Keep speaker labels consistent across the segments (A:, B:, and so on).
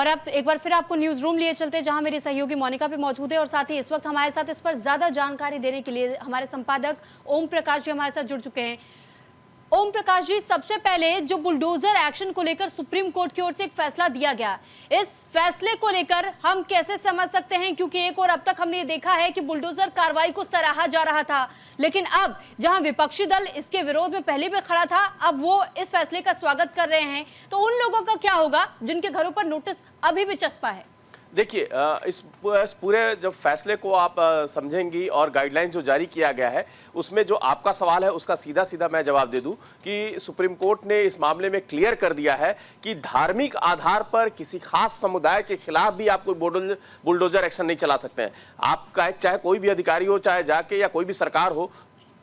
A: और अब एक बार फिर आपको न्यूज रूम लिए चलते हैं, जहां मेरी सहयोगी मोनिका भी मौजूद है और साथ ही इस वक्त हमारे साथ इस पर ज्यादा जानकारी देने के लिए हमारे संपादक ओम प्रकाश जी हमारे साथ जुड़ चुके हैं। ओम प्रकाश जी, सबसे पहले जो बुलडोजर एक्शन को लेकर सुप्रीम कोर्ट की ओर से एक फैसला दिया गया, इस फैसले को लेकर हम कैसे समझ सकते हैं? क्योंकि एक और अब तक हमने ये देखा है कि बुलडोजर कार्रवाई को सराहा जा रहा था, लेकिन अब जहां विपक्षी दल इसके विरोध में पहले भी खड़ा था, अब वो इस फैसले का स्वागत कर रहे हैं। तो उन लोगों का क्या होगा जिनके घरों पर नोटिस अभी भी चस्पा है?
B: देखिए, इस पूरे जब फैसले को आप समझेंगी और गाइडलाइन जो जारी किया गया है, उसमें जो आपका सवाल है उसका सीधा सीधा मैं जवाब दे दूं कि सुप्रीम कोर्ट ने इस मामले में क्लियर कर दिया है कि धार्मिक आधार पर किसी खास समुदाय के खिलाफ भी आप कोई बुलडोजर एक्शन नहीं चला सकते हैं। आपका चाहे कोई भी अधिकारी हो, चाहे जाके या कोई भी सरकार हो,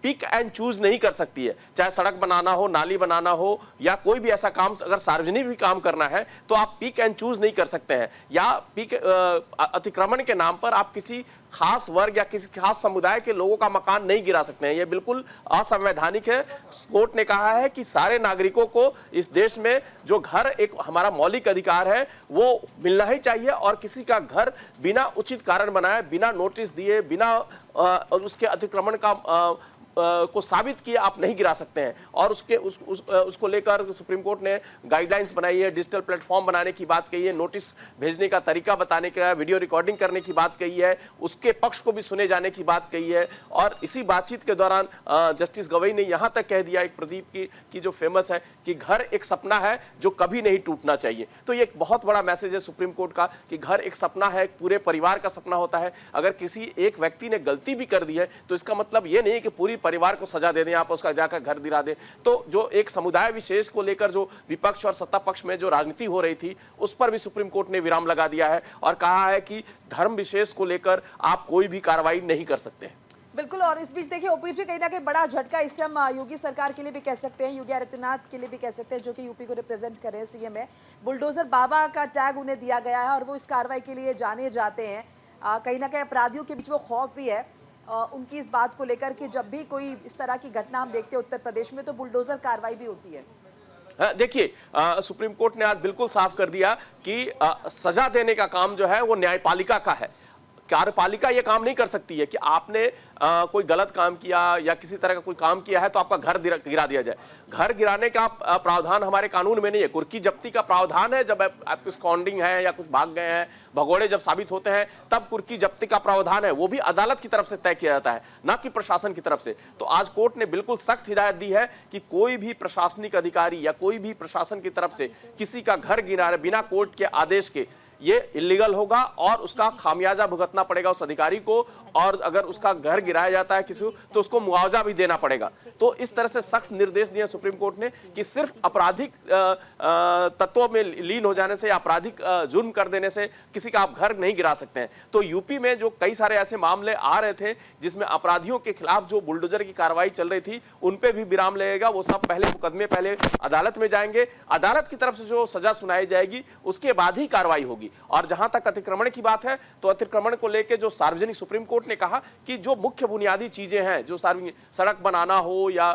B: पिक एंड चूज नहीं कर सकती है। चाहे सड़क बनाना हो, नाली बनाना हो या कोई भी ऐसा काम, अगर सार्वजनिक भी काम करना है तो आप पिक एंड चूज नहीं कर सकते हैं, या पिक अतिक्रमण के नाम पर आप किसी खास वर्ग या किसी खास समुदाय के लोगों का मकान नहीं गिरा सकते हैं। यह बिल्कुल असंवैधानिक है। कोर्ट ने कहा है कि सारे नागरिकों को इस देश में जो घर एक हमारा मौलिक अधिकार है वो मिलना ही चाहिए, और किसी का घर बिना उचित कारण बनाए, बिना नोटिस दिए, बिना उसके अतिक्रमण का को साबित किए आप नहीं गिरा सकते हैं। और उसको लेकर सुप्रीम कोर्ट ने गाइडलाइंस बनाई है, डिजिटल प्लेटफॉर्म बनाने की बात कही है, नोटिस भेजने का तरीका बताने का, वीडियो रिकॉर्डिंग करने की बात कही है, उसके पक्ष को भी सुने जाने की बात कही है। और इसी बातचीत के दौरान जस्टिस गवई ने यहाँ तक कह दिया, एक प्रदीप की जो फेमस है कि घर एक सपना है जो कभी नहीं टूटना चाहिए। तो ये एक बहुत बड़ा मैसेज है सुप्रीम कोर्ट का कि घर एक सपना है, पूरे परिवार का सपना होता है। अगर किसी एक व्यक्ति ने गलती भी कर दी है तो इसका मतलब ये नहीं है कि पूरी परिवार को सजा दे दें, आप उसका जाकर घर गिरा दें। तो जो एक समुदाय विशेष को लेकर जो विपक्ष और सत्ता पक्ष में जो राजनीति हो रही थी, उस पर भी सुप्रीम कोर्ट ने विराम लगा दिया है और कहा है कि धर्म विशेष को लेकर आप कोई भी कार्रवाई नहीं कर सकते हैं।
C: बिल्कुल। और इस बीच देखिए ओपी जी, कहीं ना कहीं बड़ा झटका इससे हम योगी सरकार के लिए भी कह सकते हैं, योगी आदित्यनाथ के लिए भी कह सकते हैं, जो कि यूपी को रिप्रेजेंट कर रहे हैं, सीएम है। बुलडोजर बाबा का टैग उन्हें दिया गया है और वो इस कार्रवाई के लिए जाने जाते हैं। कहीं ना कहीं अपराधियों के बीच वो खौफ भी है उनकी इस बात को लेकर कि जब भी कोई इस तरह की घटना हम देखते हैं उत्तर प्रदेश में तो बुलडोजर कार्रवाई भी होती है।
B: देखिए, सुप्रीम कोर्ट ने आज बिल्कुल साफ कर दिया कि सजा देने का काम जो है वो न्यायपालिका का है। कार्यपालिका ये काम नहीं कर सकती है कि आपने कोई गलत काम किया या किसी तरह का कोई काम किया है तो आपका घर गिरा दिया जाए। घर गिराने का प्रावधान हमारे कानून में नहीं है। कुर्की जब्ती का प्रावधान है, जब आप स्कॉन्डिंग है या कुछ भाग गए हैं, भगोड़े जब साबित होते हैं, तब कुर्की जब्ती का प्रावधान है। वो भी अदालत की तरफ से तय किया जाता है, ना कि प्रशासन की तरफ से। तो आज कोर्ट ने बिल्कुल सख्त हिदायत दी है कि कोई भी प्रशासनिक अधिकारी या कोई भी प्रशासन की तरफ से किसी का घर गिराए बिना कोर्ट के आदेश के, ये इलीगल होगा और उसका खामियाजा भुगतना पड़ेगा उस अधिकारी को। और अगर उसका घर गिराया जाता है किसी को तो उसको मुआवजा भी देना पड़ेगा। तो इस तरह से सख्त निर्देश दिए सुप्रीम कोर्ट ने कि सिर्फ आपराधिक तत्वों में लीन हो जाने से या आपराधिक जुर्म कर देने से किसी का आप घर नहीं गिरा सकते हैं। तो यूपी में जो कई सारे ऐसे मामले आ रहे थे जिसमें अपराधियों के खिलाफ जो बुलडोजर की कार्रवाई चल रही थी, उन पे भी विराम लगेगा। वो सब पहले मुकदमे पहले अदालत में जाएंगे, अदालत की तरफ से जो सजा सुनाई जाएगी उसके बाद ही कार्रवाई होगी। और जहां तक अतिक्रमण की बात है तो अतिक्रमण को लेकर जो सार्वजनिक, सुप्रीम कोर्ट ने कहा कि जो मुख्य बुनियादी चीजें हैं, जो सार्वजनिक सड़क बनाना हो या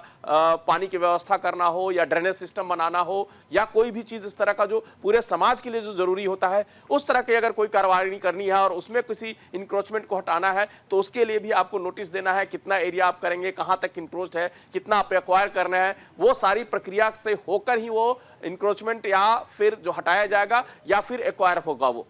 B: पानी की व्यवस्था करना हो या ड्रेनेज सिस्टम बनाना हो या कोई भी चीज इस तरह का जो पूरे समाज के लिए जो जरूरी होता है, उस तरह की अगर कोई कार्रवाई करनी है और उसमें किसी इंक्रोचमेंट को हटाना है तो उसके लिए भी आपको नोटिस देना है, कितना एरिया आप करेंगे, कहां तक इंक्रोच है, कितना आप एक्वायर करना है। वो सारी प्रक्रिया से होकर ही वो इंक्रोचमेंट या फिर जो हटाया जाएगा या फिर एक्वायर होगा वो।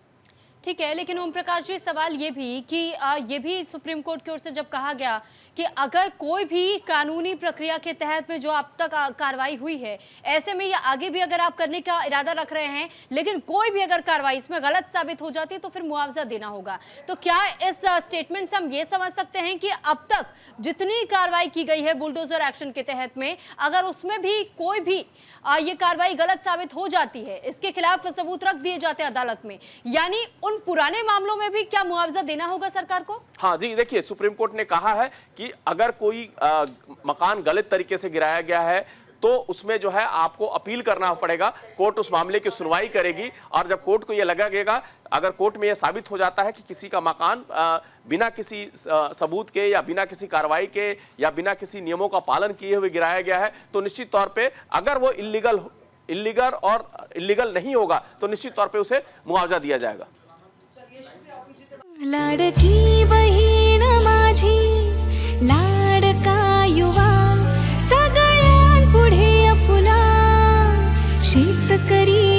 A: ठीक है, लेकिन ओम प्रकाश जी, सवाल ये भी कि ये भी सुप्रीम कोर्ट की ओर से जब कहा गया कि अगर कोई भी कानूनी प्रक्रिया के तहत में जो अब तक कार्रवाई हुई है, ऐसे में या आगे भी अगर आप करने का इरादा रख रहे हैं, लेकिन कोई भी अगर कार्रवाई इसमें गलत साबित हो जाती है तो फिर मुआवजा देना होगा। तो क्या इस स्टेटमेंट से हम ये समझ सकते हैं कि अब तक जितनी कार्रवाई की गई है बुलडोजर एक्शन के तहत में, अगर उसमें भी कोई भी ये कार्रवाई गलत साबित हो जाती है, इसके खिलाफ सबूत रख दिए जाते हैं अदालत में, यानी उन पुराने मामलों में भी क्या मुआवजा देना होगा सरकार को?
B: हाँ जी, देखिए, सुप्रीम कोर्ट ने कहा है कि अगर कोई मकान गलत तरीके से गिराया गया है तो उसमें जो है आपको अपील करना पड़ेगा। कोर्ट उस मामले की सुनवाई करेगी और जब कोर्ट को यह लगेगा, अगर कोर्ट में यह साबित हो जाता है कि किसी का मकान बिना किसी सबूत के या बिना किसी कार्रवाई के या बिना किसी नियमों का पालन किए हुए गिराया गया है, तो निश्चित तौर पे अगर वो इल्लीगल इलीगल नहीं होगा तो निश्चित तौर पे उसे मुआवजा दिया जाएगा।
D: लाडकी बहीण माझी, लाडका युवा, सगळ्यांपुढे आपला शेतकरी